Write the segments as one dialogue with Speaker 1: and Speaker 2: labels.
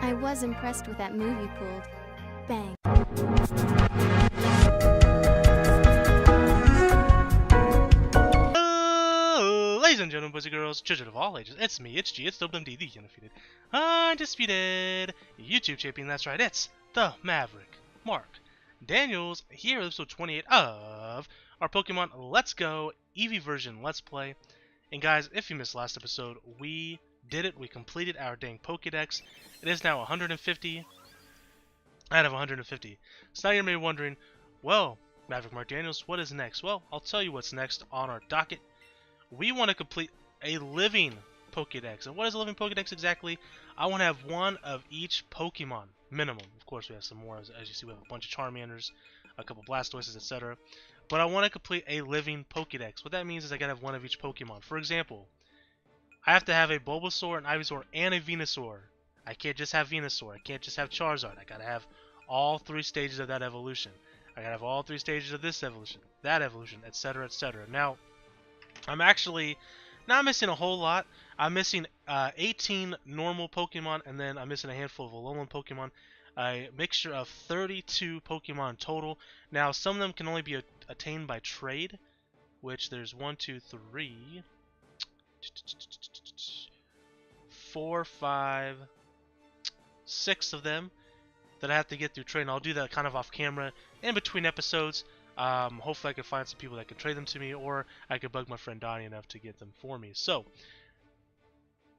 Speaker 1: I was impressed with that move you pulled. Bang.
Speaker 2: Ladies and gentlemen, boys and girls, children of all ages, it's me, it's G, it's WMD, the undisputed YouTube champion. That's right, it's the Maverick, Mark Daniels, here with episode 28 of our Pokemon Let's Go Eevee version Let's Play. And guys, if you missed last episode, we did it. We completed our dang Pokedex. It is now 150 out of 150. So now you may be wondering, well, Maverick Mark Daniels, what is next? Well, I'll tell you what's next on our docket. We want to complete a living Pokedex. And what is a living Pokedex exactly? I want to have one of each Pokemon, minimum. Of course, we have some more. As you see, we have a bunch of Charmanders, a couple Blastoises, etc. But I want to complete a living Pokedex. What that means is I gotta have one of each Pokemon. For example, I have to have a Bulbasaur, an Ivysaur, and a Venusaur. I can't just have Venusaur. I can't just have Charizard. I gotta have all three stages of that evolution. I gotta have all three stages of this evolution, that evolution, etc., etc. Now, I'm actually not missing a whole lot. I'm missing 18 normal Pokemon, and then I'm missing a handful of Alolan Pokemon. A mixture of 32 Pokemon total. Now, some of them can only be attained by trade, which there's 1, 2, 3, 4, 5, 6 of them that I have to get through trade. And I'll do that kind of off camera in between episodes. Hopefully I can find some people that can trade them to me, or I could bug my friend Donnie enough to get them for me. So,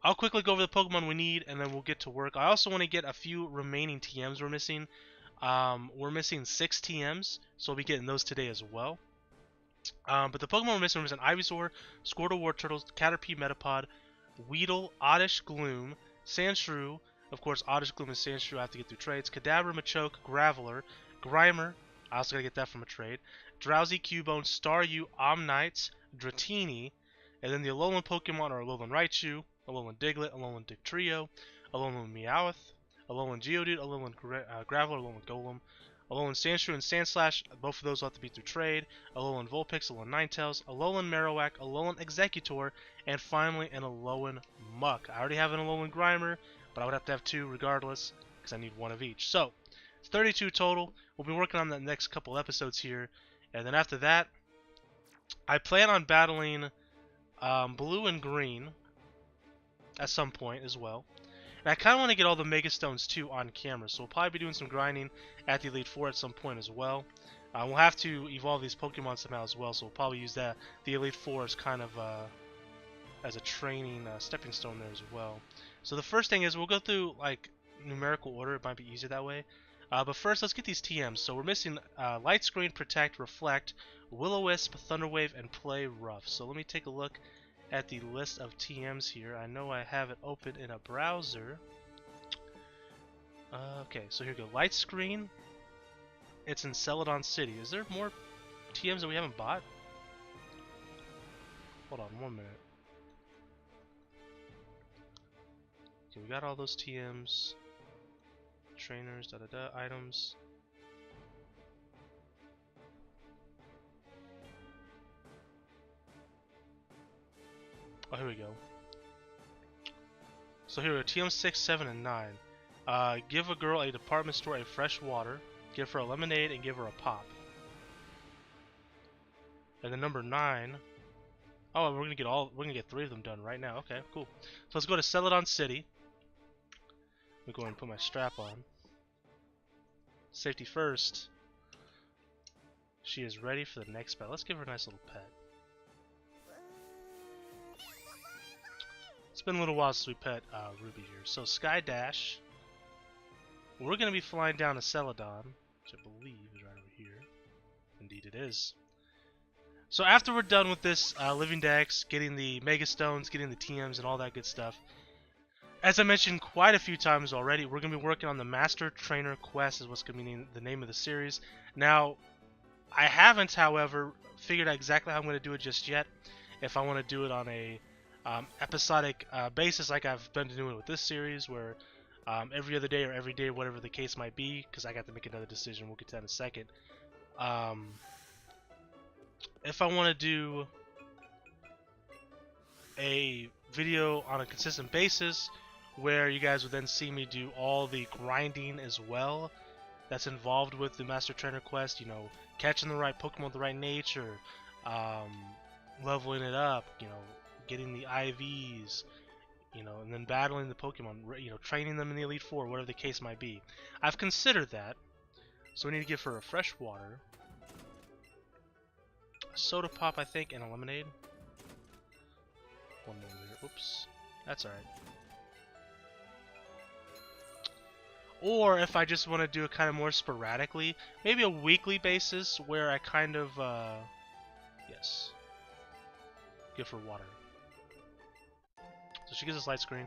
Speaker 2: I'll quickly go over the Pokemon we need, and then we'll get to work. I also want to get a few remaining TMs we're missing. We're missing 6 TMs, so we'll be getting those today as well. But the Pokemon we're missing Ivysaur, Squirtle, Wartortle, Caterpie, Metapod, Weedle, Oddish, Gloom, Sandshrew. Of course, Oddish, Gloom, and Sandshrew I have to get through trades. Kadabra, Machoke, Graveler, Grimer. I also gotta get that from a trade. Drowsy, Cubone, Staryu, Omnite, Dratini, and then the Alolan Pokemon are Alolan Raichu, Alolan Diglett, Alolan Dictrio, Alolan Meowth, Alolan Geodude, Alolan Graveler, Alolan Golem, Alolan Sandshrew and Sandslash. Both of those will have to be through trade. Alolan Vulpix, Alolan Ninetales, Alolan Marowak, Alolan Executor, and finally an Alolan Muck. I already have an Alolan Grimer, but I would have to have 2 regardless because I need 1 of each. So, it's 32 total. We'll be working on the next couple episodes here, and then after that, I plan on battling Blue and Green at some point as well. And I kind of want to get all the Mega Stones too on camera, so we'll probably be doing some grinding at the Elite Four at some point as well. We'll have to evolve these Pokemon somehow as well, so we'll probably use the Elite Four as kind of as a training stepping stone there as well. So the first thing is we'll go through like numerical order. It might be easier that way. But first, let's get these TMs. So we're missing Light Screen, Protect, Reflect, Will-O-Wisp, Thunderwave, and Play Rough. So let me take a look at the list of TMs here. I know I have it open in a browser. Okay, so here we go. Light Screen. It's in Celadon City. Is there more TMs that we haven't bought? Hold on 1 minute. Okay, we got all those TMs. Trainers, items. Oh, here we go. So here we go, TM 6, 7, and 9. Give a girl a department store a fresh water, give her a lemonade, and give her a pop. And then number 9. Oh, we're gonna get 3 of them done right now. Okay, cool. So let's go to Celadon City. Let me go ahead and put my strap on. Safety first. She is ready for the next battle. Let's give her a nice little pet. It's been a little while since we pet Ruby here. So Sky Dash. We're going to be flying down to Celadon, which I believe is right over here. Indeed it is. So after we're done with this Living Dex, getting the Mega Stones, getting the TMs, and all that good stuff, as I mentioned quite a few times already, we're going to be working on the Master Trainer Quest, is what's going to be the name of the series. Now, I haven't, however, figured out exactly how I'm going to do it just yet. If I want to do it on a episodic basis like I've been doing with this series, where every other day or every day, whatever the case might be, because I got to make another decision. We'll get to that in a second. If I want to do a video on a consistent basis, where you guys would then see me do all the grinding as well that's involved with the Master Trainer quest, you know, catching the right Pokemon with the right nature, um, leveling it up, you know, getting the IVs, you know, and then battling the Pokemon, you know, training them in the Elite Four, whatever the case might be. I've considered that, so we need to give her a fresh water, a soda pop, I think, and a lemonade. One more here. Oops, that's alright. Or if I just want to do it kind of more sporadically, maybe a weekly basis where I kind of, yes, give her water. So she gets this light screen.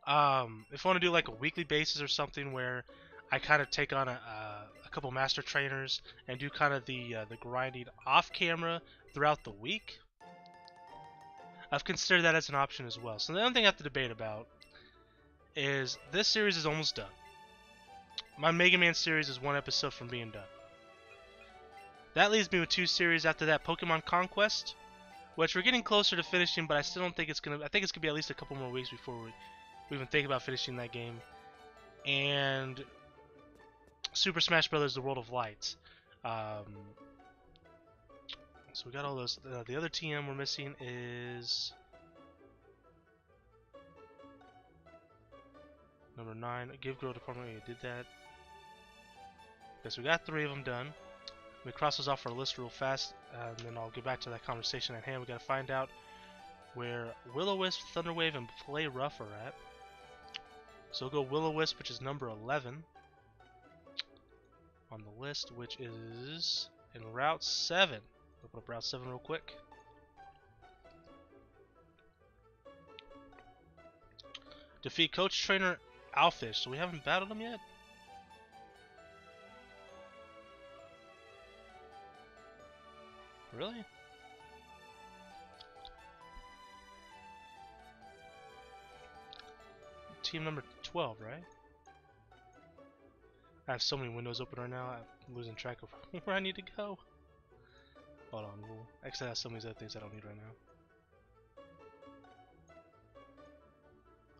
Speaker 2: If I want to do like a weekly basis or something where I kind of take on a couple master trainers and do kind of the grinding off camera throughout the week, I've considered that as an option as well. So the other thing I have to debate about is this series is almost done. My Mega Man series is one episode from being done. That leaves me with 2 series after that, Pokemon Conquest, which we're getting closer to finishing, but I still don't think it's gonna. I think it's gonna be at least a couple more weeks before we even think about finishing that game. And Super Smash Bros. The World of Light. So we got all those. The other TM we're missing is number 9. Give Grow Department. We did that. Okay, so we got 3 of them done. Let me cross those off our list real fast, and then I'll get back to that conversation at hand. We gotta find out where Will-O-Wisp, Thunderwave, and Play Rough are at. So we'll go Will-O-Wisp, which is number 11 on the list, which is in Route 7. Open up Route 7 real quick. Defeat Coach Trainer Owlfish. So we haven't battled him yet? Really? Team number 12, right? I have so many windows open right now, I'm losing track of where I need to go. Hold on, we'll exit out some of these other things I don't need right now.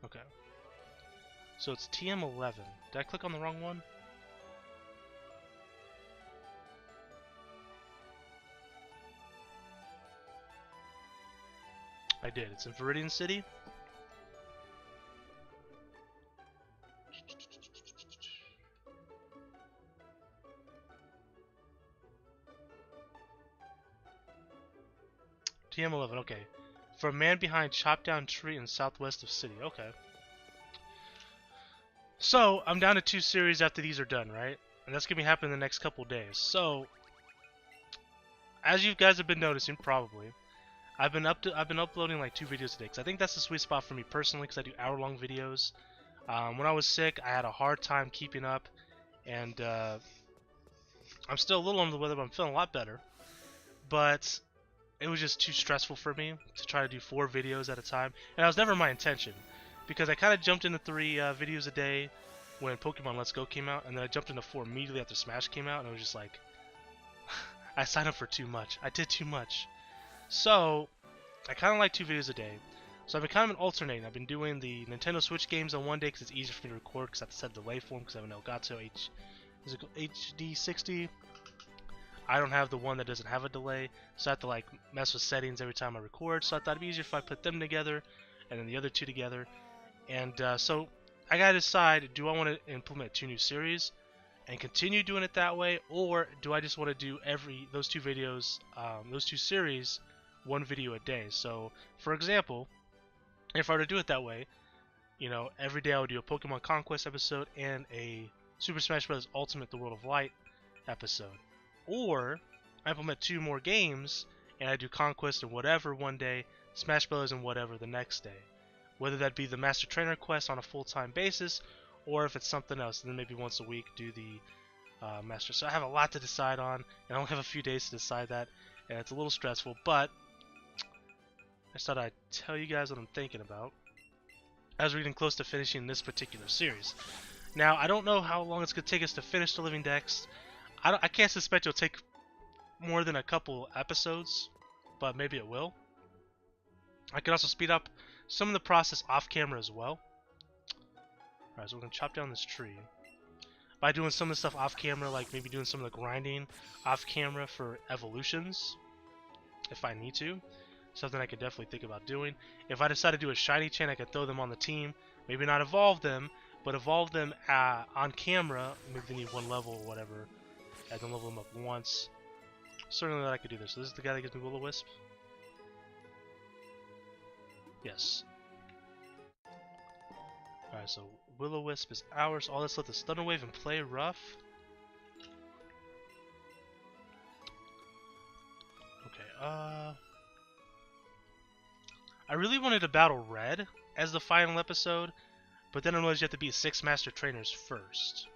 Speaker 2: Okay. So it's TM11. Did I click on the wrong one? I did. It's in Viridian City. TM11, okay. For a man behind chopped down tree in southwest of city. Okay. So, I'm down to 2 series after these are done, right? And that's going to be happening in the next couple days. So, as you guys have been noticing, probably, I've been uploading like 2 videos a day. Cause I think that's the sweet spot for me personally, because I do hour-long videos. When I was sick, I had a hard time keeping up. And I'm still a little under the weather, but I'm feeling a lot better. But it was just too stressful for me to try to do 4 videos at a time, and that was never my intention, because I kind of jumped into 3 videos a day when Pokemon Let's Go came out, and then I jumped into 4 immediately after Smash came out, and it was just like, I signed up for too much. I did too much. So, I kind of like 2 videos a day. So I've been kind of alternating. I've been doing the Nintendo Switch games on one day because it's easier for me to record, because I have to set a delay for them, because I have an Elgato HD 60. I don't have the one that doesn't have a delay, so I have to like mess with settings every time I record. So I thought it'd be easier if I put them together and then the other 2 together. And so I gotta decide: do I want to implement 2 new series and continue doing it that way, or do I just want to do those 2 videos, those 2 series, 1 video a day? So, for example, if I were to do it that way, you know, every day I would do a Pokemon Conquest episode and a Super Smash Bros. Ultimate: The World of Light episode. Or I implement 2 more games and I do Conquest and whatever one day, Smash Bros. And whatever the next day. Whether that be the Master Trainer quest on a full-time basis, or if it's something else, then maybe once a week do the Master. So I have a lot to decide on, and I only have a few days to decide that, and it's a little stressful, but I just thought I'd tell you guys what I'm thinking about as we're getting close to finishing this particular series. Now, I don't know how long it's going to take us to finish the Living Dex. I can't suspect it'll take more than a couple episodes, but maybe it will. I can also speed up some of the process off camera as well. Alright, so we're gonna chop down this tree. By doing some of the stuff off camera, like maybe doing some of the grinding off camera for evolutions, if I need to. Something I could definitely think about doing. If I decide to do a shiny chain, I could throw them on the team. Maybe not evolve them, but evolve them on camera. Maybe they need one level or whatever. I can level them up once. Certainly that I could do this. So this is the guy that gives me Will-O-Wisp? Yes. Alright, so Will-O-Wisp is ours. All that's left is Thunder Wave and Play Rough. Okay, I really wanted to battle Red as the final episode, but then I realized you have to beat 6 Master Trainers first.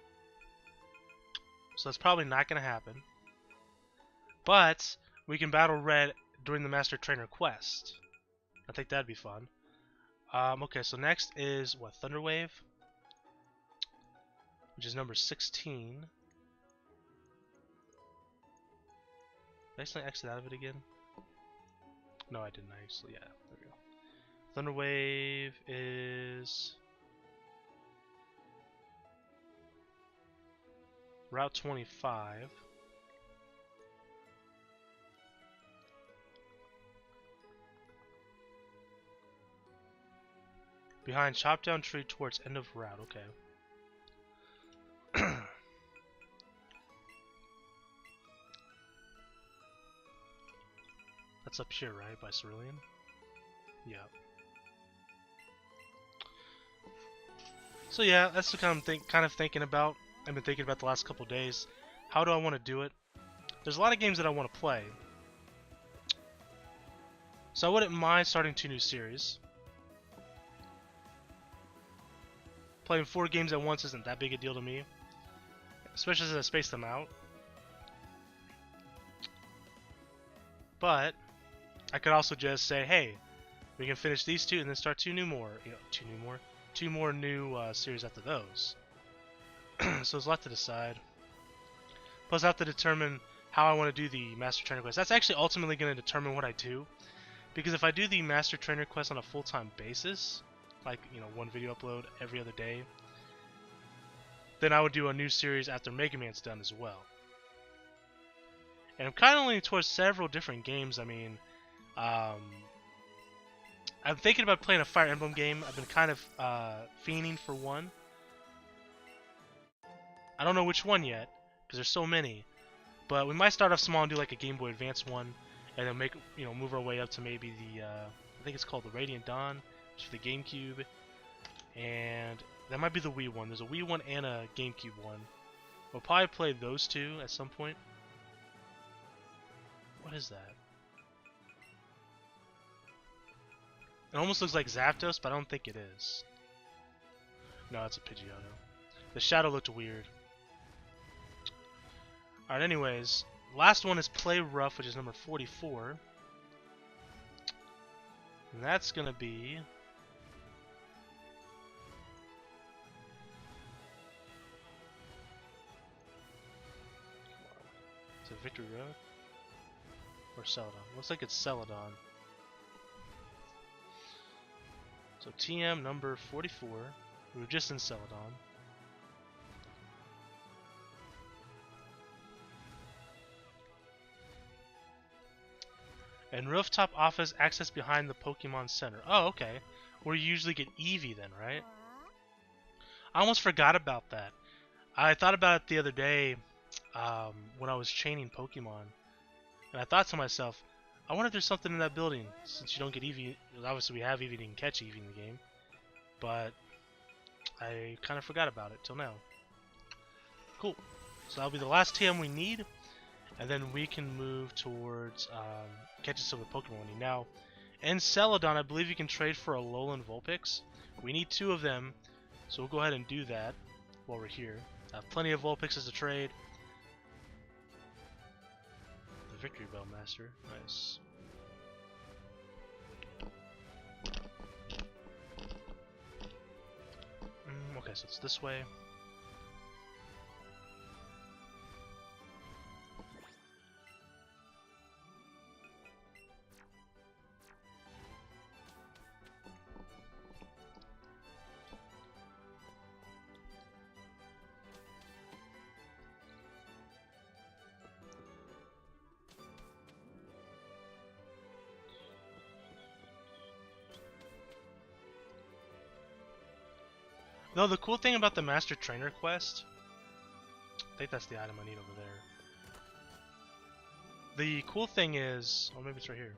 Speaker 2: So that's probably not going to happen. But we can battle Red during the Master Trainer quest. I think that'd be fun. Okay, so next is, what, Thunder Wave? Which is number 16. Did I actually exit out of it again? No, I didn't actually. Yeah, there we go. Thunder Wave is Route 25. Behind chop down tree towards end of route. Okay. That's up here, right? By Cerulean? Yeah. So yeah, that's the kind of thinking about. I've been thinking about the last couple days. How do I want to do it? There's a lot of games that I want to play. So I wouldn't mind starting 2 new series. Playing 4 games at once isn't that big a deal to me. Especially as I space them out. But I could also just say, hey, we can finish these 2 and then start 2 more new series after those. So there's a lot to decide. Plus I have to determine how I want to do the Master Trainer quest. That's actually ultimately going to determine what I do. Because if I do the Master Trainer quest on a full-time basis, like, 1 video upload every other day, then I would do a new series after Mega Man's done as well. And I'm kind of leaning towards several different games. I mean, I'm thinking about playing a Fire Emblem game. I've been kind of fiending for one. I don't know which one yet, because there's so many. But we might start off small and do like a Game Boy Advance one, and then move our way up to maybe the I think it's called the Radiant Dawn, which is for the GameCube, and that might be the Wii one. There's a Wii one and a GameCube one. We'll probably play those 2 at some point. What is that? It almost looks like Zapdos, but I don't think it is. No, it's a Pidgeotto. The shadow looked weird. Alright, anyways. Last one is Play Rough, which is number 44. And that's going to be... Is it Victory Road? Or Celadon? Looks like it's Celadon. So TM number 44. We were just in Celadon. And rooftop office access behind the Pokemon Center. Oh, okay. Where you usually get Eevee then, right? I almost forgot about that. I thought about it the other day when I was chaining Pokemon. And I thought to myself, I wonder if there's something in that building. Since you don't get Eevee, obviously we have Eevee, you can catch Eevee in the game. But I kind of forgot about it till now. Cool. So that'll be the last TM we need. And then we can move towards catching some of the Pokemon we need. Now, in Celadon, I believe you can trade for a Alolan Vulpix. We need 2 of them, so we'll go ahead and do that while we're here. I have plenty of Vulpixes to trade. The Victory Bell Master, nice. Okay, so it's this way. No, the cool thing about the Master Trainer quest, I think that's the item I need over there. The cool thing is, or maybe it's right here.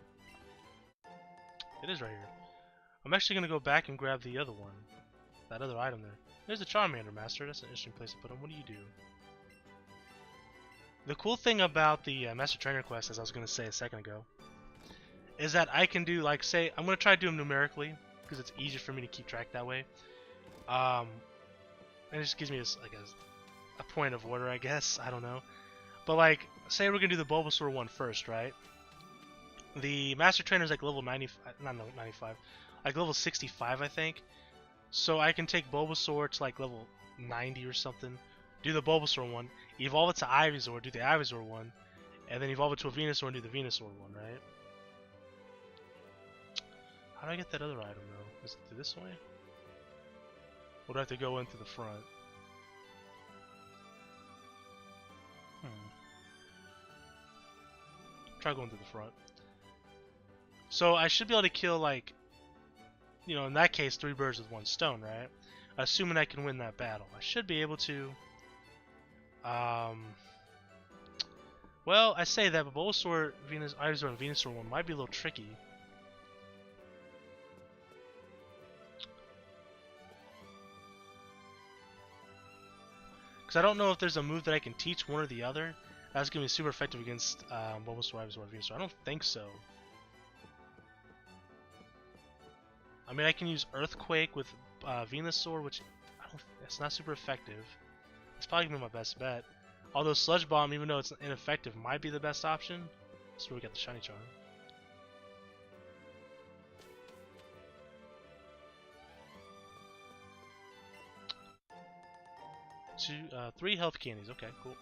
Speaker 2: It is right here. I'm actually gonna go back and grab the other one, that other item there. There's the Charmander Master. That's an interesting place to put him. What do you do? The cool thing about the Master Trainer quest, as I was gonna say a second ago, is that I can do, like, say, I'm gonna try to do them numerically because it's easier for me to keep track that way. And it just gives me a point of order, I guess. I don't know. But, like, say we're gonna do the Bulbasaur one first, right? The Master Trainer is like level 90, not 95, like level 65, I think. So I can take Bulbasaur to like level 90 or something, do the Bulbasaur one, evolve it to Ivysaur, do the Ivysaur one, and then evolve it to a Venusaur and do the Venusaur one, right? How do I get that other item though? Is it through this way? Or do I have to go in through the front? Try going through the front. So I should be able to kill, like, you know, in that case, 3 birds with 1 stone, right? Assuming I can win that battle. I should be able to. Well, I say that, but Bulbasaur, Ivysaur, and Venusaur one might be a little tricky. Because I don't know if there's a move that I can teach one or the other that's going to be super effective against Bulbasaur, Ivysaur, and Venusaur. I don't think so. I mean, I can use Earthquake with Venusaur, which it's not super effective. It's probably gonna be my best bet. Although Sludge Bomb, even though it's ineffective, might be the best option. That's where we got the Shiny Charm. 3 health candies. Okay, cool.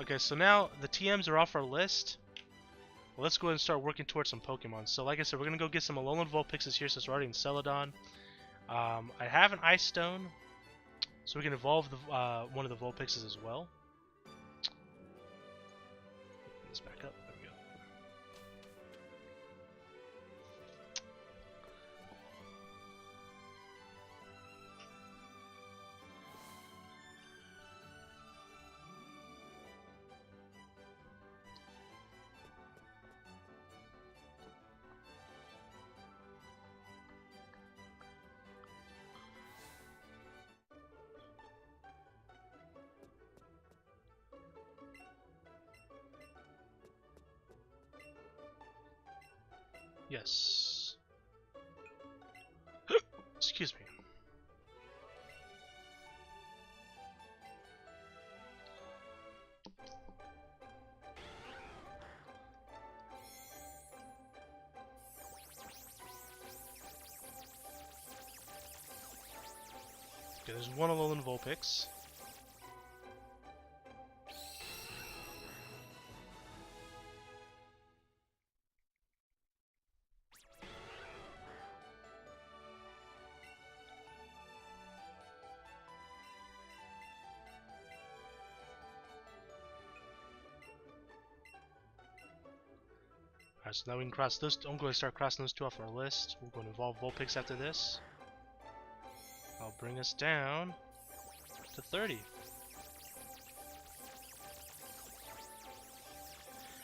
Speaker 2: Okay, so now the TMs are off our list. Well, let's go ahead and start working towards some Pokemon. So like I said, we're going to go get some Alolan Vulpixes here since we're already in Celadon. I have an Ice Stone, so we can evolve the, one of the Vulpixes as well. Put this back up. There we go. Yes. Excuse me. Okay, there's one Alolan Vulpix. Alright, so now we can cross those. I'm going to start crossing those 2 off our list. We're going to evolve Vulpix after this. I'll bring us down to 30.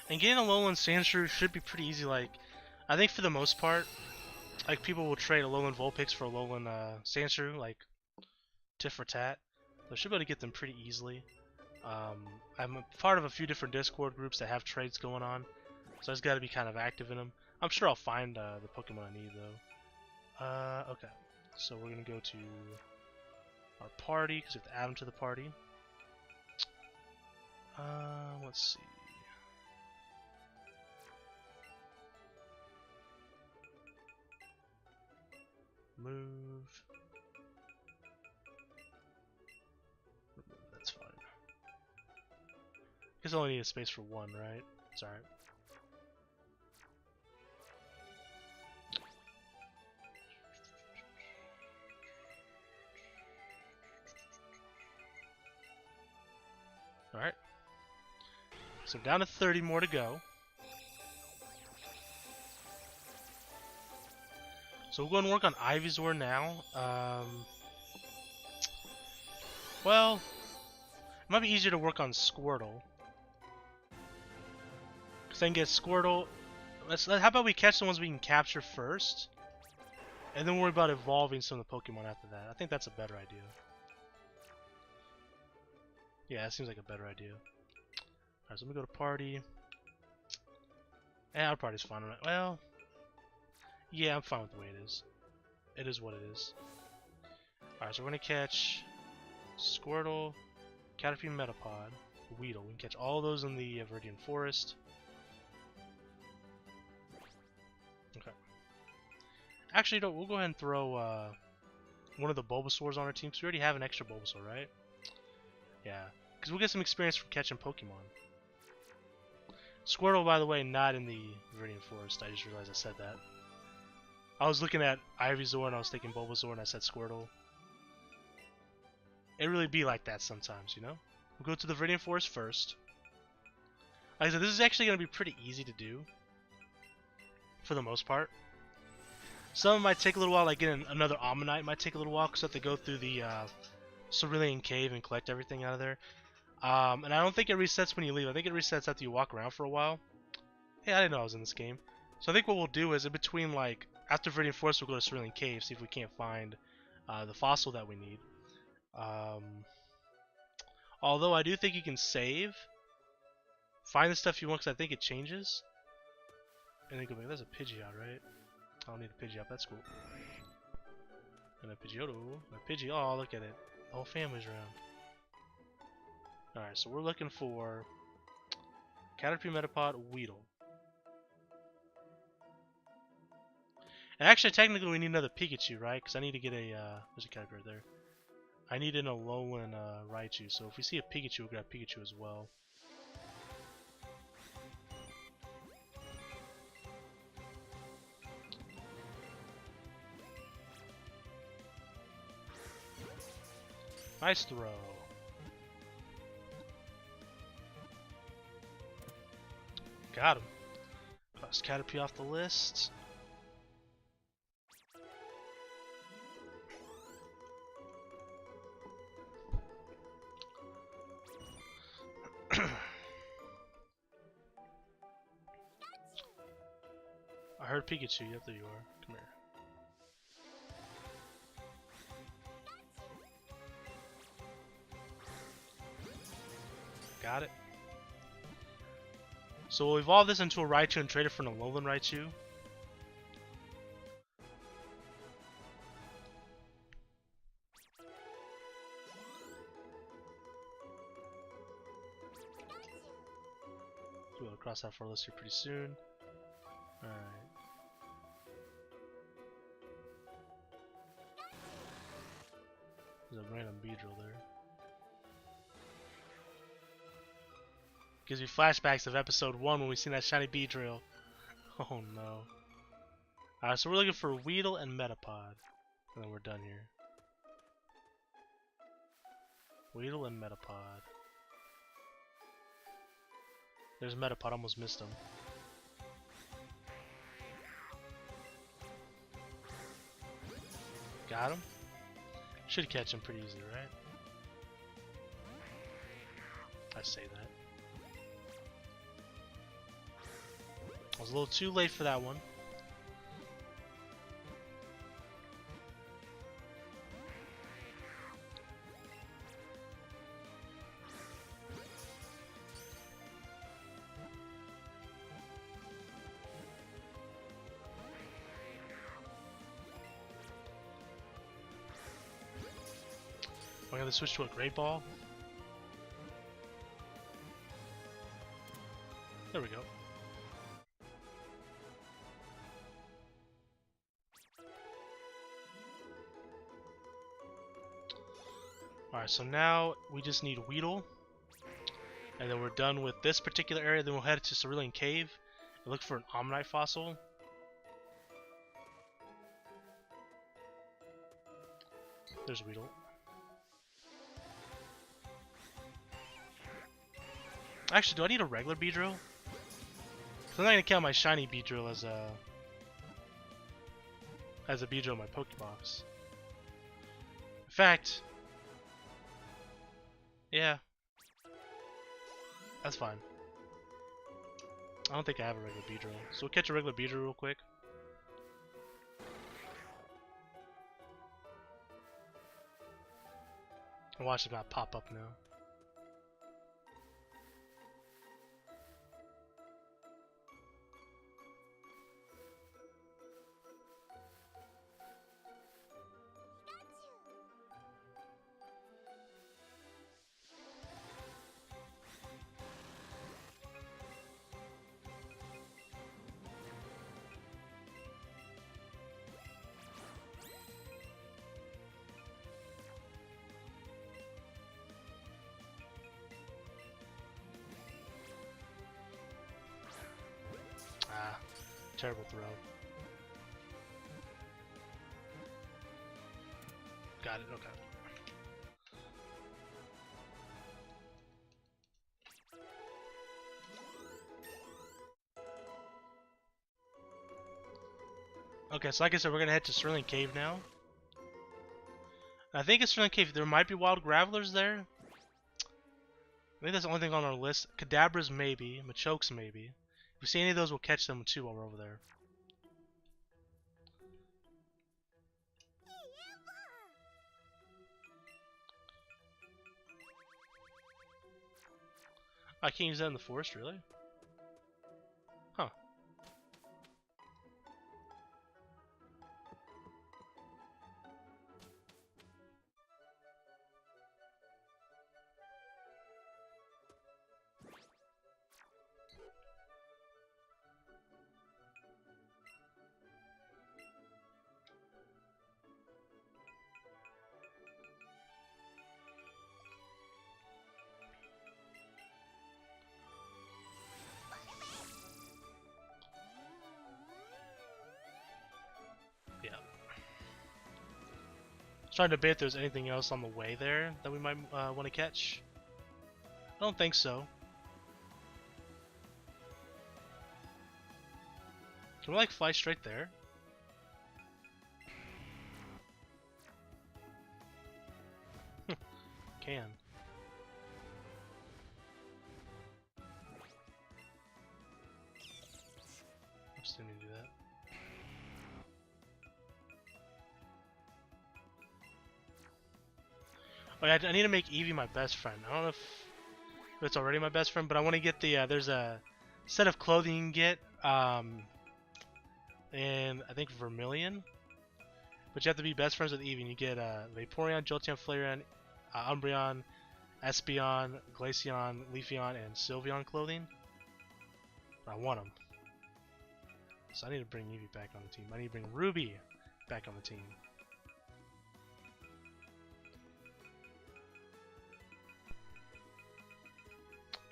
Speaker 2: And getting a Alolan Sandshrew should be pretty easy. Like, I think for the most part, like, people will trade Alolan Vulpix for Alolan Sandshrew, like tit for tat. So I should be able to get them pretty easily. I'm a part of a few different Discord groups that have trades going on, so I just got to be kind of active in them. I'm sure I'll find the Pokemon I need though. Okay, so we're gonna go to our party because we have to add them to the party. Let's see. Move. That's fine. Guess I only need a space for 1, right? It's alright. Alright. So down to 30 more to go. So we'll go and work on Ivysaur now. Well, it might be easier to work on Squirtle. Because then get Squirtle. How about we catch the ones we can capture first? And then worry about evolving some of the Pokemon after that. I think that's a better idea. Yeah, that seems like a better idea. Alright, so let me go to party. Our party's fine. Well, yeah, I'm fine with the way it is. It is what it is. Alright, so we're gonna catch Squirtle, Caterpie, Metapod, Weedle. We can catch all those in the Viridian Forest. Okay. Actually, no, we'll go ahead and throw one of the Bulbasaurs on our team, because we already have an extra Bulbasaur, right? Yeah, because we'll get some experience from catching Pokemon. Squirtle, by the way, not in the Viridian Forest. I just realized I said that. I was looking at Ivysaur and I was thinking Bulbasaur and I said Squirtle. It really be like that sometimes, you know? We'll go to the Viridian Forest first. Like I said, this is actually going to be pretty easy to do. For the most part. Some of them might take a little while, like getting another Ammonite might take a little while because I have to go through the Cerulean Cave and collect everything out of there. And I don't think it resets when you leave. I think it resets after you walk around for a while. Hey, I didn't know I was in this game. So I think what we'll do is in between, like, after Viridian Forest, we'll go to Cerulean Cave, see if we can't find the fossil that we need. Although I do think you can save, find the stuff you want, because I think it changes. And then go back. There's a Pidgeot, right? I don't need a Pidgeot. That's cool. And a Pidgeotto. A Pidgey. Oh, look at it. The whole family's around. Alright, so we're looking for Caterpie, Metapod, Weedle. And actually, technically, we need another Pikachu, right? Because I need to get a, there's a Caterpie right there. I need an Alolan Raichu, so if we see a Pikachu, we'll grab Pikachu as well. Nice throw. Got him. Cross Caterpie off the list. I heard Pikachu. Yep, there you are. Come here. Got it. So we'll evolve this into a Raichu and trade it for an Alolan Raichu. We'll cross out for our list here pretty soon. Alright. There's a random Beedrill there. Gives me flashbacks of episode 1 when we seen that shiny Beedrill. Oh no. Alright, so we're looking for Weedle and Metapod. And then we're done here. Weedle and Metapod. There's Metapod, almost missed him. Got him? Should catch him pretty easily, right? I say that. I was a little too late for that one. I'm gonna switch to a Great Ball. There we go. Alright, so now we just need Weedle. And then we're done with this particular area. Then we'll head to Cerulean Cave and look for an Ammonite fossil. There's Weedle. Actually, do I need a regular Beedrill? I'm not going to count my shiny Beedrill as a... as a Beedrill in my Pokébox. In fact, yeah, that's fine. I don't think I have a regular Beedrill, so we'll catch a regular Beedrill real quick. And watch it not pop up now. Ah, terrible throw. Got it, okay. Okay, so like I said, we're gonna head to Sterling Cave now. I think it's Sterling Cave. There might be wild gravelers there. I think that's the only thing on our list. Kadabras maybe, Machokes maybe. If we see any of those, we'll catch them too while we're over there. I can't use that in the forest, really? Huh. Yeah. I was trying to debate if there's anything else on the way there that we might want to catch. I don't think so. Can we like fly straight there? Can. I just didn't do that. Oh yeah, I need to make Eevee my best friend. I don't know if it's already my best friend, but I want to get the, there's a set of clothing you can get, and I think Vermilion. But you have to be best friends with Eevee, and you get Vaporeon, Jolteon, Flareon, Umbreon, Espeon, Glaceon, Leafeon, and Sylveon clothing. But I want them. So I need to bring Eevee back on the team. I need to bring Ruby back on the team.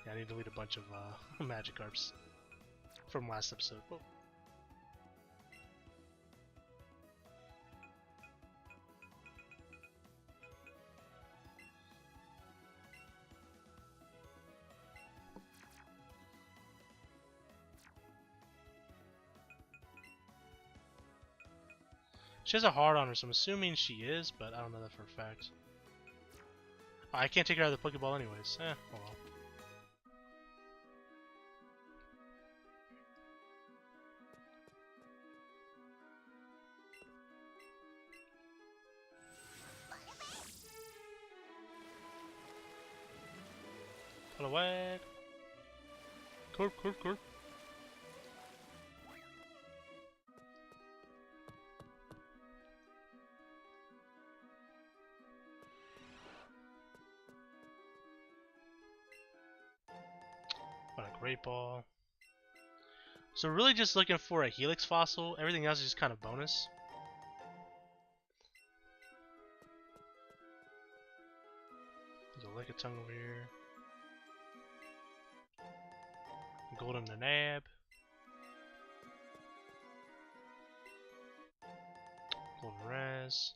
Speaker 2: Yeah, I need to delete a bunch of Magikarps from last episode. Whoa. She has a heart on her, so I'm assuming she is, but I don't know that for a fact. Oh, I can't take her out of the Pokeball anyways. Oh well. Hello, wag. Corp. What a great ball. So really just looking for a Helix fossil. Everything else is just kind of bonus. There's a Lickitung over here. Golden Nanab. Golden Raz.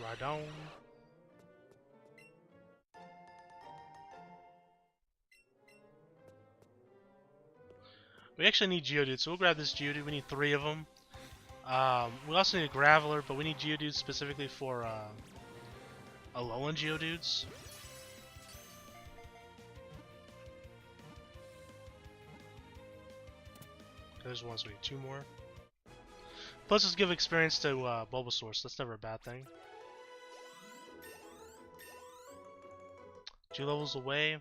Speaker 2: Rhydon. We actually need Geodude, so we'll grab this Geodude. We need 3 of them. We also need a Graveler, but we need Geodudes specifically for Alolan Geodudes. There's one, so we need 2 more. Plus, let's give experience to Bulbasaur, so that's never a bad thing. 2 levels away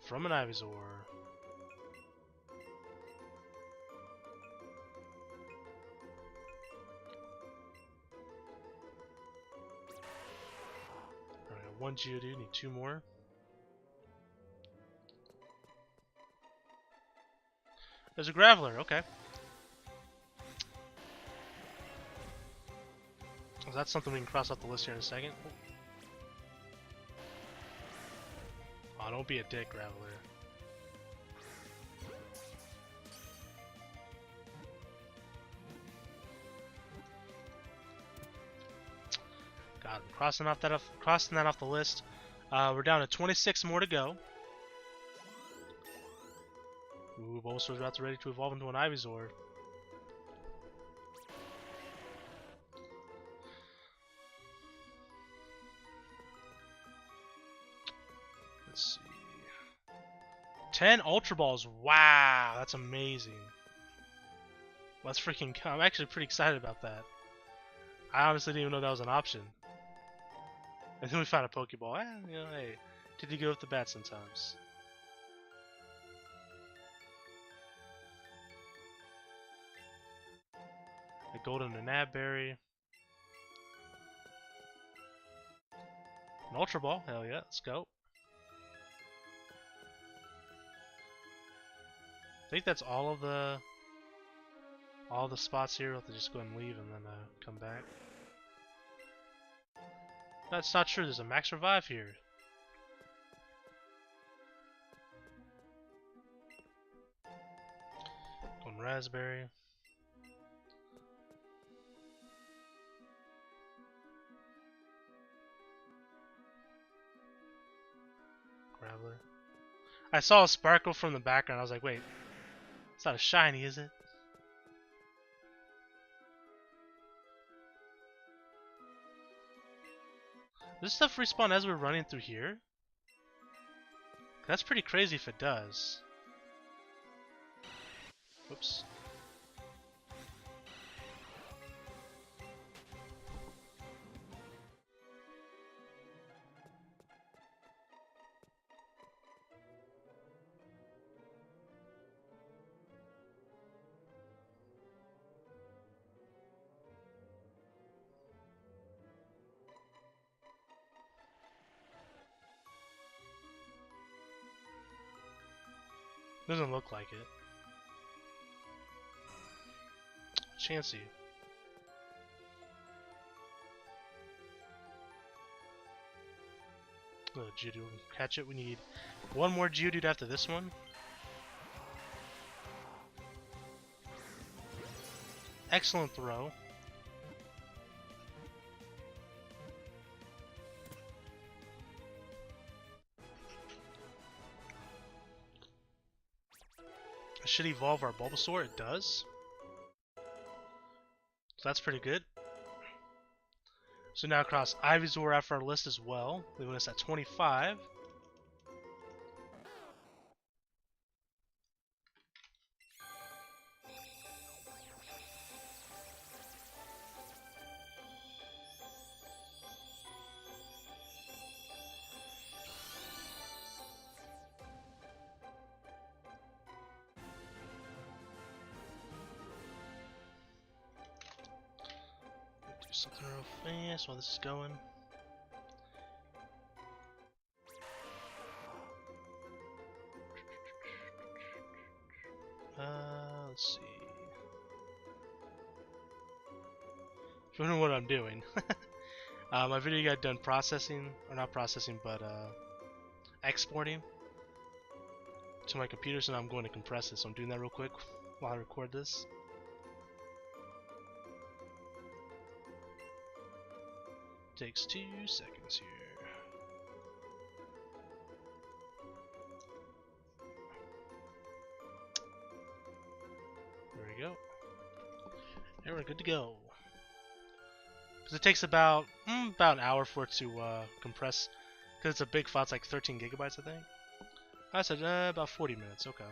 Speaker 2: from an Ivysaur. Alright, 1 Geodude, need 2 more. There's a Graveler, okay. So that's something we can cross off the list here in a second. Oh, don't be a dick, Graveler. God, I'm crossing that off the list. We're down to 26 more to go. Ooh, Bulbasaur's about to ready to evolve into an Ivysaur. Let's see. 10 Ultra Balls. Wow, that's amazing. Let's freaking go. I'm actually pretty excited about that. I honestly didn't even know that was an option. And then we found a Pokeball. You know, hey, did you go with the bat sometimes? A Golden and Berry. An Ultra Ball. Hell yeah, let's go. I think that's all of the spots here. We'll have to just go ahead and leave and then come back. That's not true. There's a max revive here. Golden Raspberry. Graveler. I saw a sparkle from the background. I was like, wait, it's not a shiny, is it? Does this stuff respawn as we're running through here? That's pretty crazy if it does. Whoops. Doesn't look like it. Chansey. Oh, Geodude, catch it. We need 1 more Geodude after this one. Excellent throw. It should evolve our Bulbasaur. It does. So that's pretty good. So now cross Ivysaur after our list as well, leaving us at 25. Do something real fast while this is going. Let's see. If you wonder what I'm doing, my video got done processing, or not processing, but exporting to my computer, so now I'm going to compress it. So I'm doing that real quick while I record this. Takes 2 seconds here. go. There, we're good to go. Because it takes about an hour for it to compress. Because it's a big file, it's like 13 gigabytes, I think. I said about 40 minutes. Okay.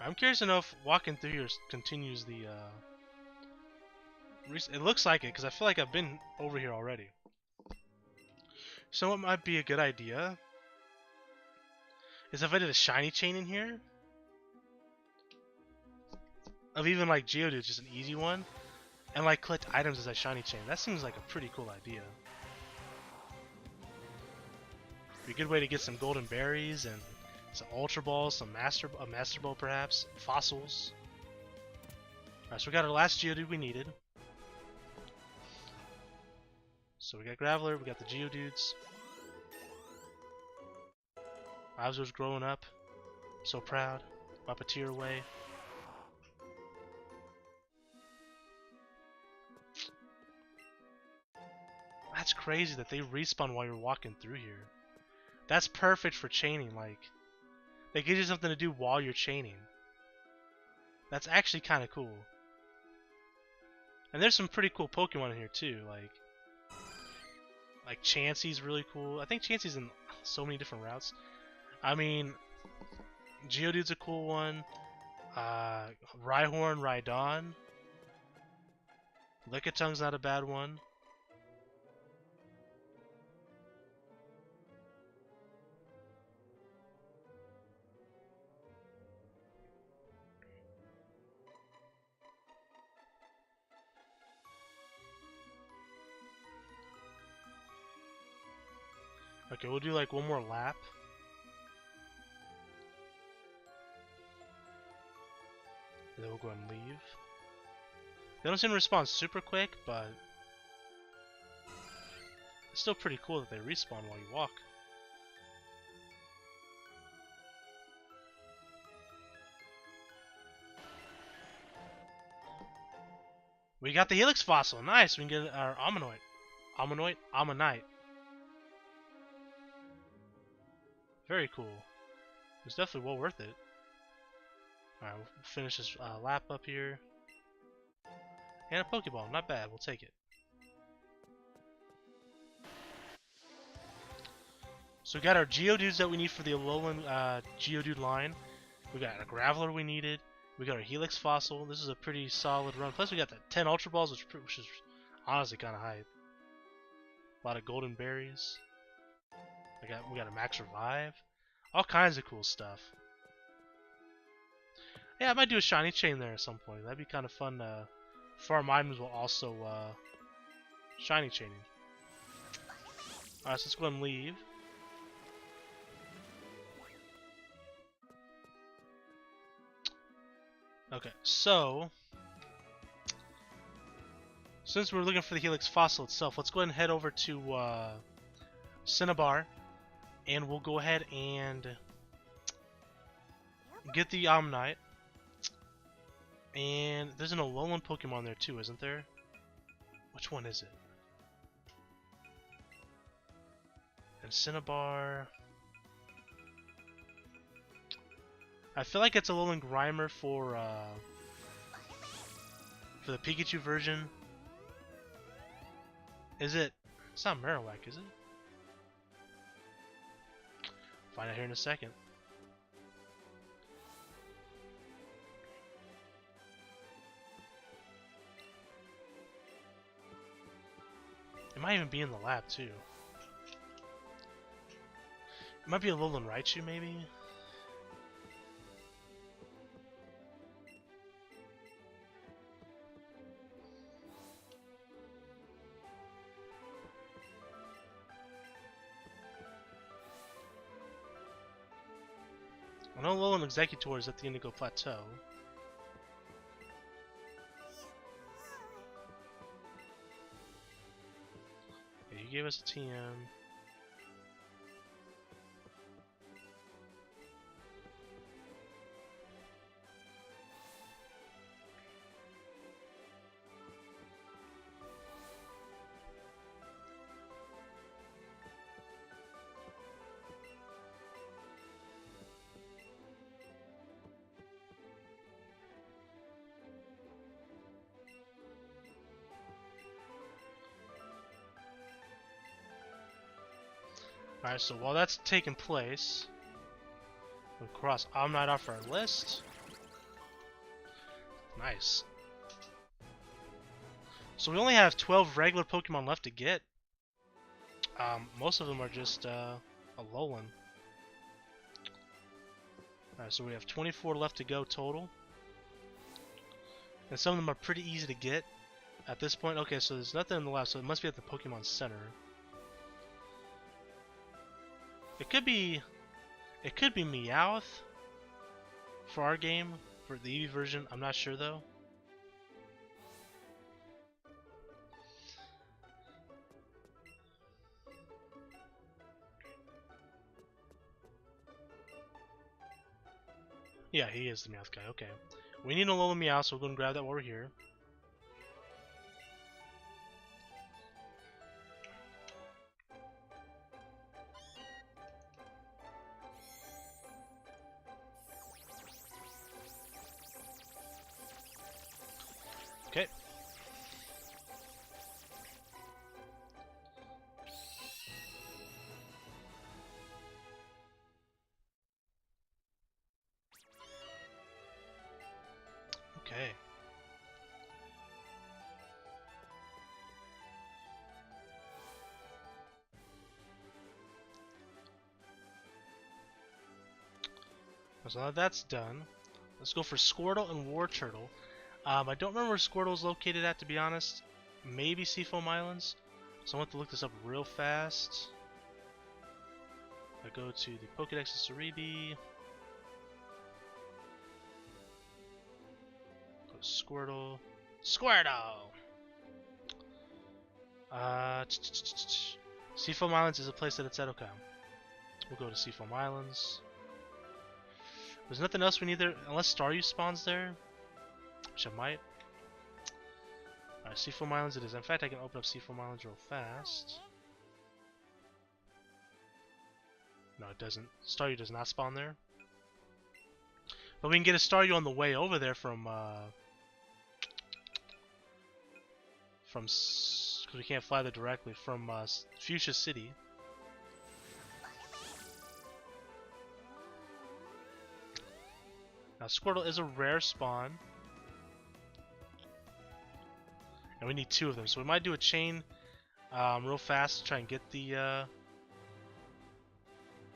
Speaker 2: I'm curious to know if walking through here continues the. It looks like it, because I feel like I've been over here already. So what might be a good idea is if I did a shiny chain in here of even like Geodude, just an easy one, and like collect items as a shiny chain. That seems like a pretty cool idea. Be a good way to get some golden berries and some ultra balls, a master ball perhaps, fossils. Alright, so we got our last Geodude we needed. So we got Graveler, we got the Geodudes. Bowser's growing up. So proud. Puppeteer away. That's crazy that they respawn while you're walking through here. That's perfect for chaining, like they give you something to do while you're chaining. That's actually kind of cool. And there's some pretty cool Pokemon in here too, like Chansey's really cool. I think Chansey's in so many different routes. I mean, Geodude's a cool one. Rhyhorn, Rhydon. Lickitung's not a bad one. Okay, we'll do like one more lap. And then we'll go ahead and leave. They don't seem to respawn super quick, but it's still pretty cool that they respawn while you walk. We got the Helix Fossil. Nice. We can get our Ammonite. Very cool. It's definitely well worth it. Alright, we'll finish this lap up here. And a Pokeball. Not bad. We'll take it. So we got our Geodudes that we need for the Alolan Geodude line. We got a Graveler we needed. We got our Helix Fossil. This is a pretty solid run. Plus we got the 10 Ultra Balls, which is honestly kind of hype. A lot of golden berries. We got a Max Revive. All kinds of cool stuff. Yeah, I might do a shiny chain there at some point. That'd be kind of fun farm items while also shiny chaining. Alright, so let's go ahead and leave. Okay, so since we're looking for the Helix Fossil itself, let's go ahead and head over to Cinnabar, and we'll go ahead and get the Omnite. And there's an Alolan Pokemon there too, isn't there? Which one is it? And Cinnabar. I feel like it's Alolan Grimer for the Pikachu version. Is it? It's not Marowak, is it? Find out here in a second. It might even be in the lab too. It might be a Alolan Raichu, maybe? I know Alolan Executor is at the Indigo Plateau. Yeah, you gave us a TM. Alright, so while that's taking place, we'll cross Omnite off our list. Nice. So we only have 12 regular Pokemon left to get. Most of them are just Alolan. Alright, so we have 24 left to go total. And some of them are pretty easy to get at this point. Okay, so there's nothing in the left, so it must be at the Pokemon Center. It could be Meowth for our game, for the Eevee version. I'm not sure though. Yeah, he is the Meowth guy. Okay. We need a Alolan Meowth, so we're going to grab that while we're here. Okay. Okay. So now that's done. Let's go for Squirtle and Wartortle. I don't remember where Squirtle is located at, to be honest. Maybe Seafoam Islands. So I want to look this up real fast. I go to the Pokédex of Cerebi. Go to Squirtle. Squirtle! Seafoam Islands is a place that it's at. Okay. We'll go to Seafoam Islands. There's nothing else we need there, unless Staryu spawns there, which I might. Alright, Seafoam Islands it is. In fact, I can open up Seafoam Islands real fast. No, it doesn't. Staryu does not spawn there. But we can get a Staryu on the way over there because we can't fly there directly, from Fuchsia City. Now, Squirtle is a rare spawn. And we need 2 of them, so we might do a chain real fast to try and get the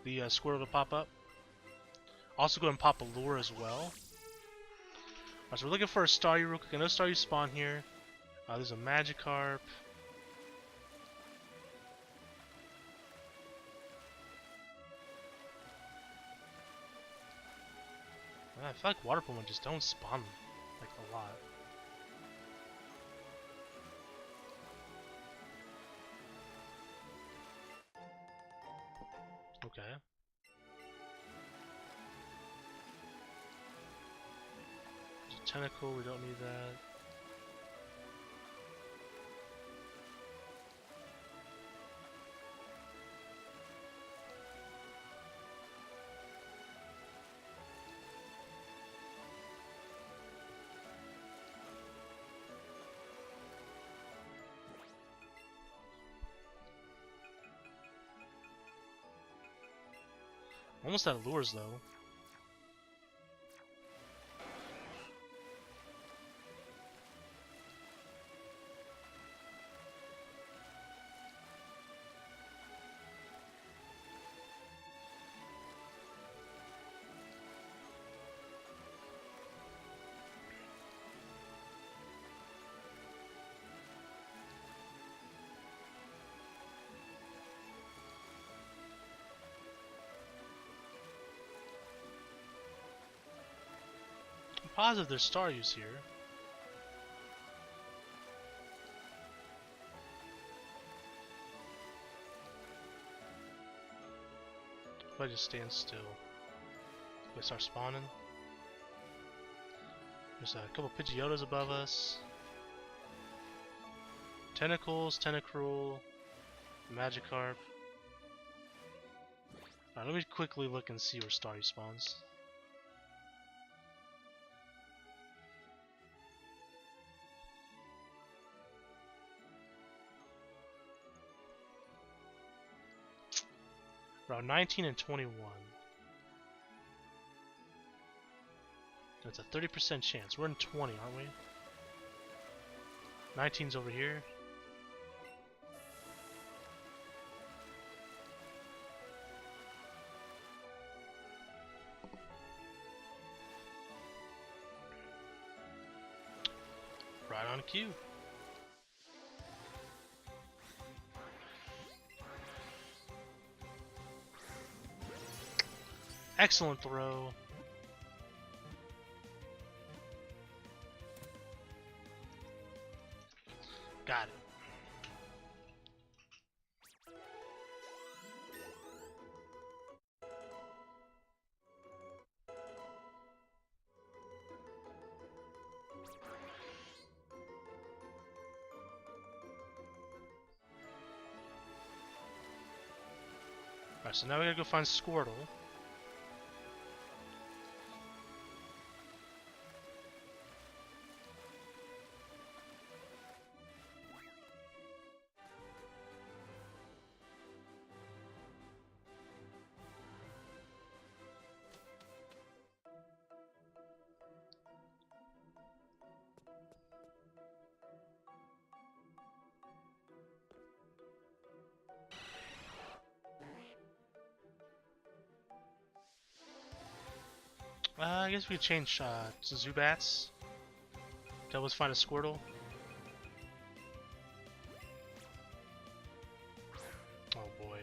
Speaker 2: Squirtle to pop up. Also go and pop a lure as well. Alright, so we're looking for a Staryu real quick. I know Staryu spawn here. There's a Magikarp. I feel like water Pokemon just don't spawn like a lot. Okay. There's a tentacle, we don't need that. Almost out of lures though. Positive there's Staryus here. If I just stand still, they start spawning. There's a couple Pidgeotos above us. Tentacles, Tentacruel, Magikarp. Alright, let me quickly look and see where Staryu spawns. Round 19 and 21. That's a 30% chance. We're in 20, aren't we? 19's over here. Right on cue. Excellent throw. Got it. Alright, so now we gotta go find Squirtle. I guess we could change to Zubats. That was find a Squirtle. Oh boy.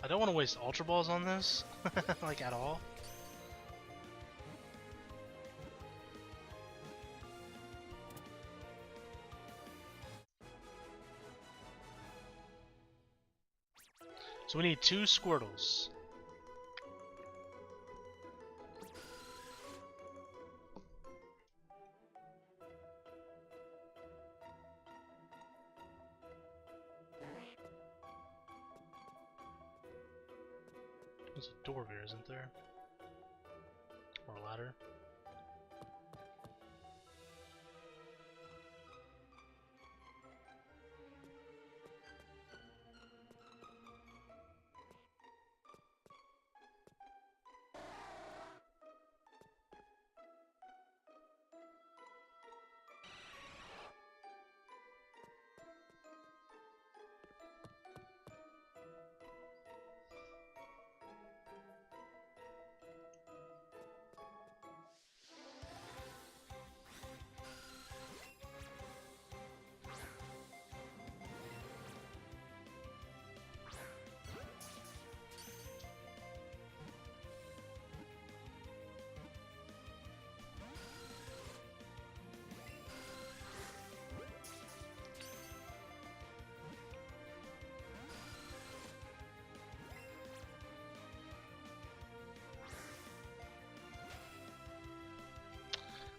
Speaker 2: I don't want to waste Ultra Balls on this, like at all. So we need 2 Squirtles. There's a door here, isn't there? Or a ladder?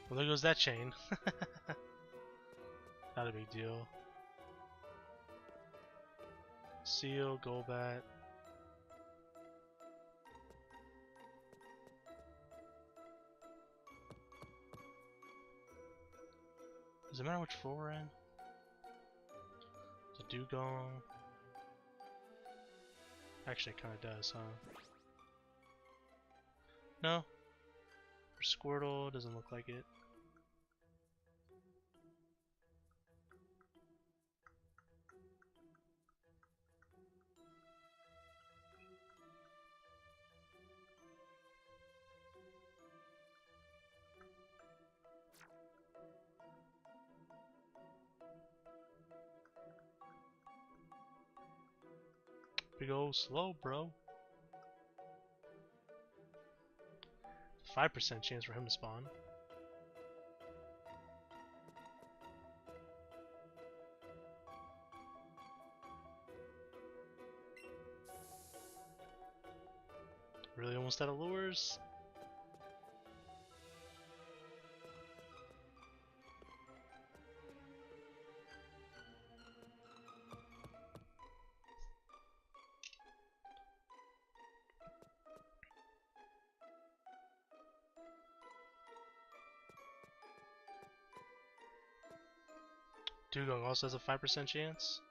Speaker 2: Well, there goes that chain. Not a big deal. Seal, Golbat. Does it matter which floor we're in? It's a Dugong. Actually, it kinda does, huh? No. For Squirtle, doesn't look like it. Big old slow, bro. 5% chance for him to spawn. Really almost out of lures. Dugong also has a 5% chance.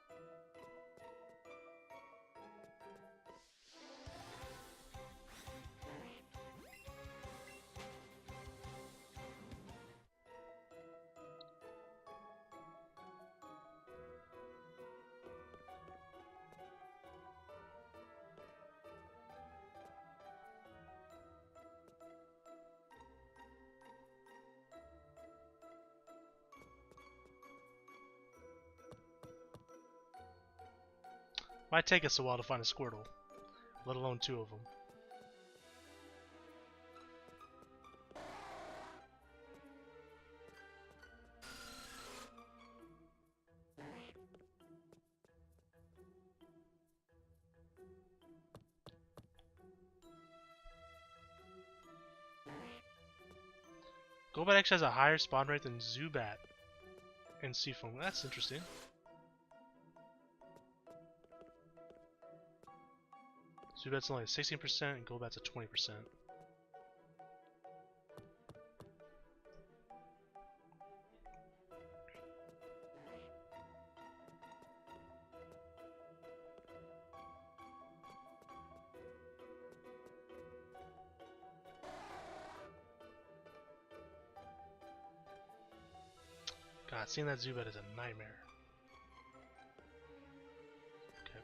Speaker 2: Might take us a while to find a Squirtle, let alone 2 of them. Golbat actually has a higher spawn rate than Zubat in Seafoam. That's interesting. Zubat's only at 16% and Golbat's at 20%. God, seeing that Zubat is a nightmare. Okay.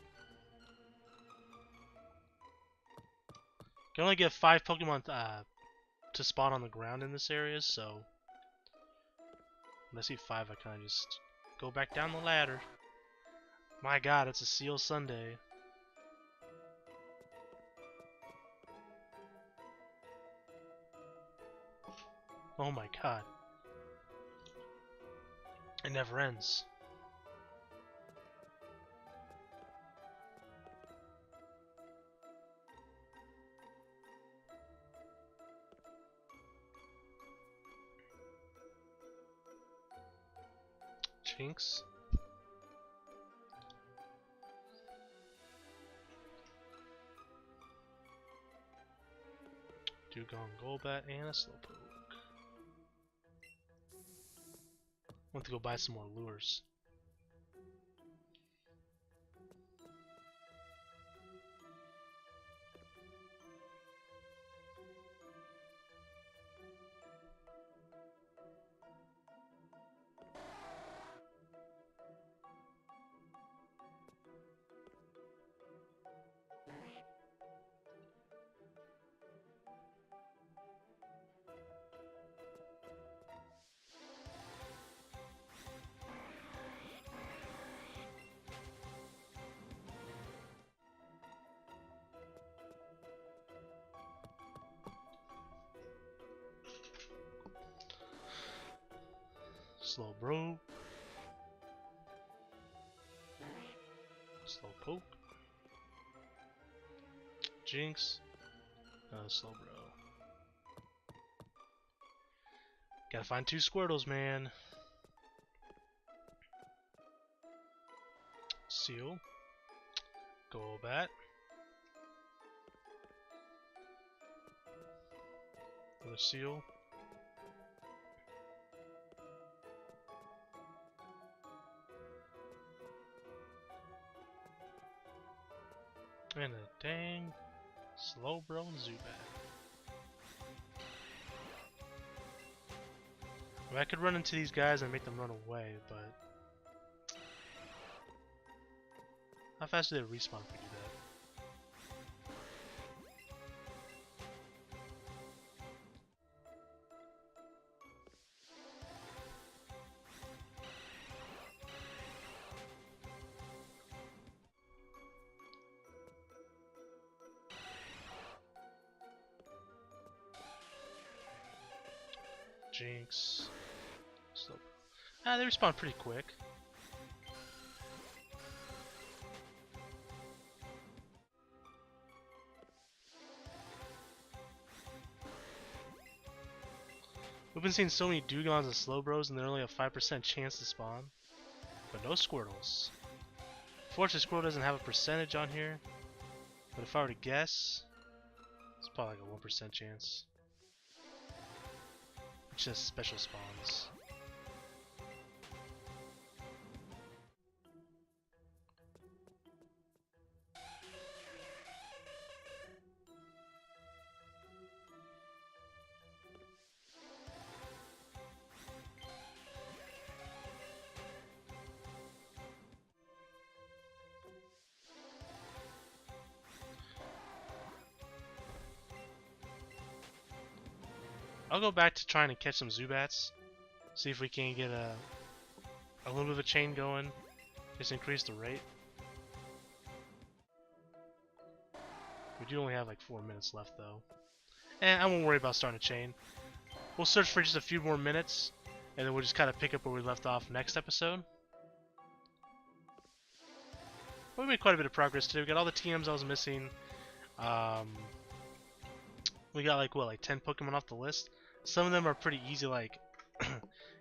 Speaker 2: Can only get 5 Pokemon to spawn on the ground in this area, so when I see 5, I kind of just go back down the ladder. My God, it's a Seal Sunday. Oh my God. It never ends. Jinx. Dugong, Golbat, and a Slowpoke. Want to go buy some more lures. Slowbro. Slowpoke. Jinx. Slowbro. Gotta find 2 Squirtles, man. Seal. Golbat. Another Seal. And a dang Slowbro and Zubat. I mean, I could run into these guys and make them run away, but how fast do they respawn if we do that? Jinx. Slow. Ah, they respawn pretty quick. We've been seeing so many Dugons and Slowbros, and they're only a 5% chance to spawn. But no Squirtles. Fortunately, Squirtle doesn't have a percentage on here. But if I were to guess, it's probably like a 1% chance. It's just special spawns. I'll go back to trying to catch some Zubats. See if we can get a little bit of a chain going. Just increase the rate. We do only have like 4 minutes left though. And I won't worry about starting a chain. We'll search for just a few more minutes, and then we'll just kind of pick up where we left off next episode. But we made quite a bit of progress today. We got all the TMs I was missing. We got like 10 Pokemon off the list. Some of them are pretty easy, like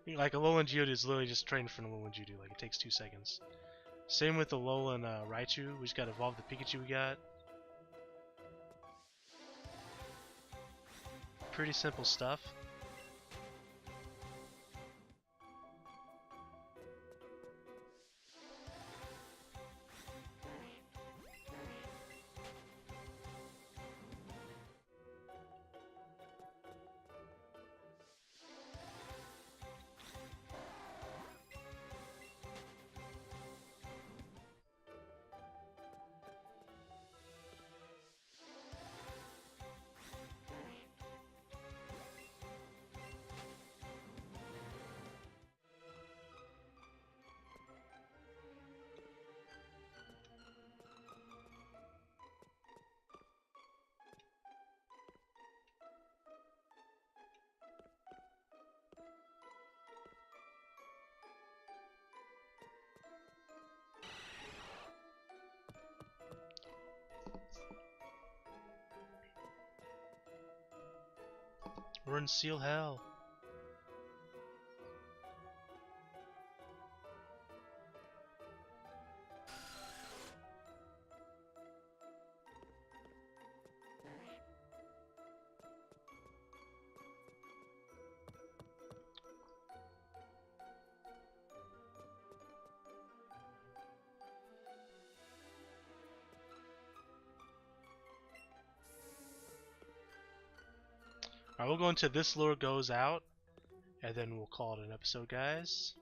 Speaker 2: like Alolan Geodude is literally just training for an Alolan Geodude. Like it takes 2 seconds. Same with the Alolan Raichu. We just got to evolve the Pikachu we got. Pretty simple stuff. We're in Seal Hell. Alright, we'll go into This Lure Goes Out, and then we'll call it an episode, guys.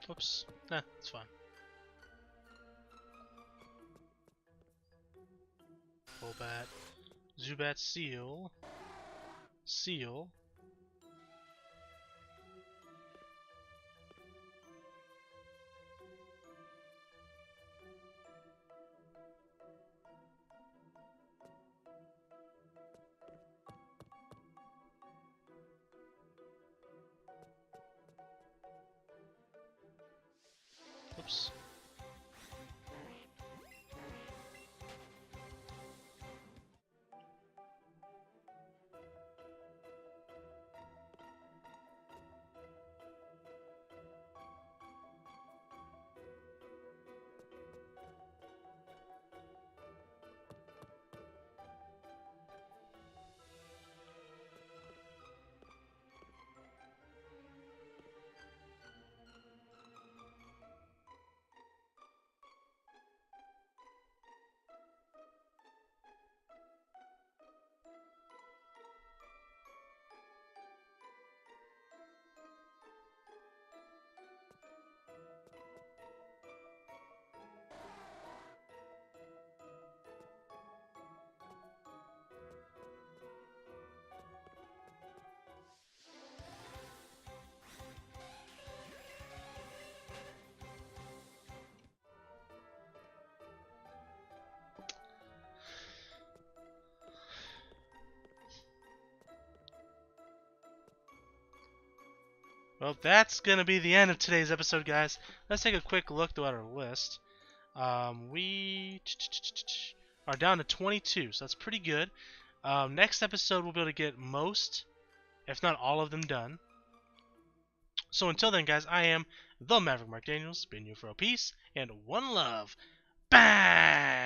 Speaker 2: Whoops. Nah, it's fine. Golbat. Zubat Seal. Seal. Oops. Well, that's going to be the end of today's episode, guys. Let's take a quick look throughout our list. We are down to 22, so that's pretty good. Next episode, we'll be able to get most, if not all of them done. So until then, guys, I am the Maverick Mark Daniels, bidding you for a peace and one love. Bang!